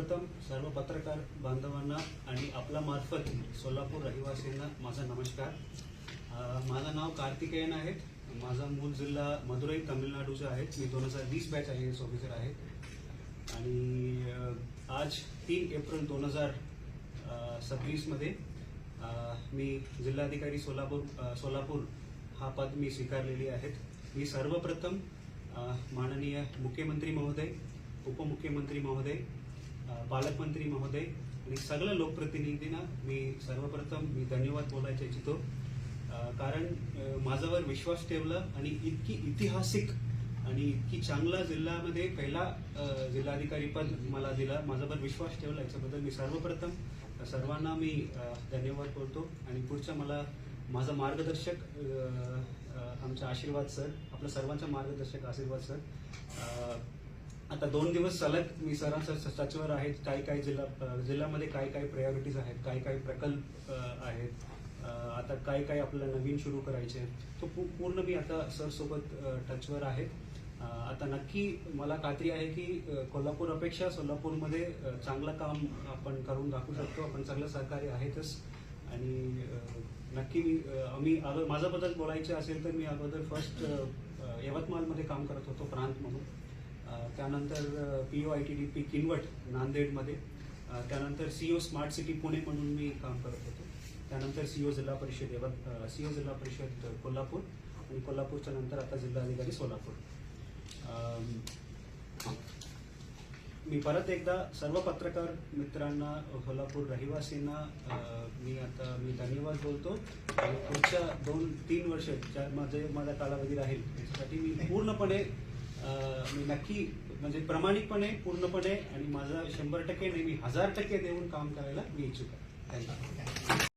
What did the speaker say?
सर्वप्रथम सर्व पत्रकार बांधवांना आणि आपला मार्फत सोलापूर रहिवासींना माझा नमस्कार. माझं नाव कार्तिकेयन आहे. माझा मूळ जिल्हा मदुरई तामिळनाडूचा आहे. मी 2020 बॅच IAS ऑफिसर आहे आणि आज 3 एप्रिल 2026 मध्ये मी जिल्हाधिकारी सोलापूर हा पद मी स्वीकारलेली आहेत. मी सर्वप्रथम माननीय मुख्यमंत्री महोदय, उपमुख्यमंत्री महोदय, पालकमंत्री महोदय आणि सगळ्या लोकप्रतिनिधींना मी सर्वप्रथम धन्यवाद बोलायचे इच्छितो. कारण माझ्यावर विश्वास ठेवला आणि इतकी ऐतिहासिक आणि इतकी चांगला जिल्ह्यामध्ये पहिला जिल्हाधिकारी पद मला दिला, माझ्यावर विश्वास ठेवला, याच्याबद्दल मी सर्वप्रथम सर्वांना मी धन्यवाद बोलतो. आणि पुढच्या माझा मार्गदर्शक आमचा आशीर्वाद सर, आपल्या सर्वांचा मार्गदर्शक आशीर्वाद सर. आता 2 दिवस सलग मी सरांच्या टचवर आहेत. काय जिल्ह्यामध्ये काय प्रायोरिटीज आहेत, काय प्रकल्प आहेत, आता काय आपल्याला नवीन सुरू करायचे, तो पूर्ण मी आता सर सोबत टचवर आहे. आता नक्की मला खात्री आहे की कोल्हापूर अपेक्षा सोलापूरमध्ये चांगलं काम आपण करून दाखवू शकतो. आपण चांगलं सहकार्य आहेतच. आणि नक्की आम्ही माझ्याबद्दल बोलायचं असेल तर मी अगोदर फर्स्ट यवतमाळमध्ये काम करत होतो प्रांत म्हणून. त्यानंतर PO ITDP किनवट नांदेडमध्ये, त्यानंतर CO स्मार्ट सिटी पुणे म्हणून मी काम करत होतो. त्यानंतर CO जिल्हा परिषद कोल्हापूर आणि कोल्हापूरच्या नंतर आता जिल्हाधिकारी सोलापूर. मी परत एकदा सर्व पत्रकार मित्रांना, कोल्हापूर रहिवासींना मी धन्यवाद बोलतो. आणि पुढच्या 2-3 वर्ष ज्या माझा कालावधी राहील त्याच्यासाठी मी पूर्णपणे मी नक्की म्हणजे प्रामाणिकपणे पूर्णपणे आणि माझा 100% नाही, मी 1000% देऊन काम करायला मी इच्छुक आहे. थँक्यू.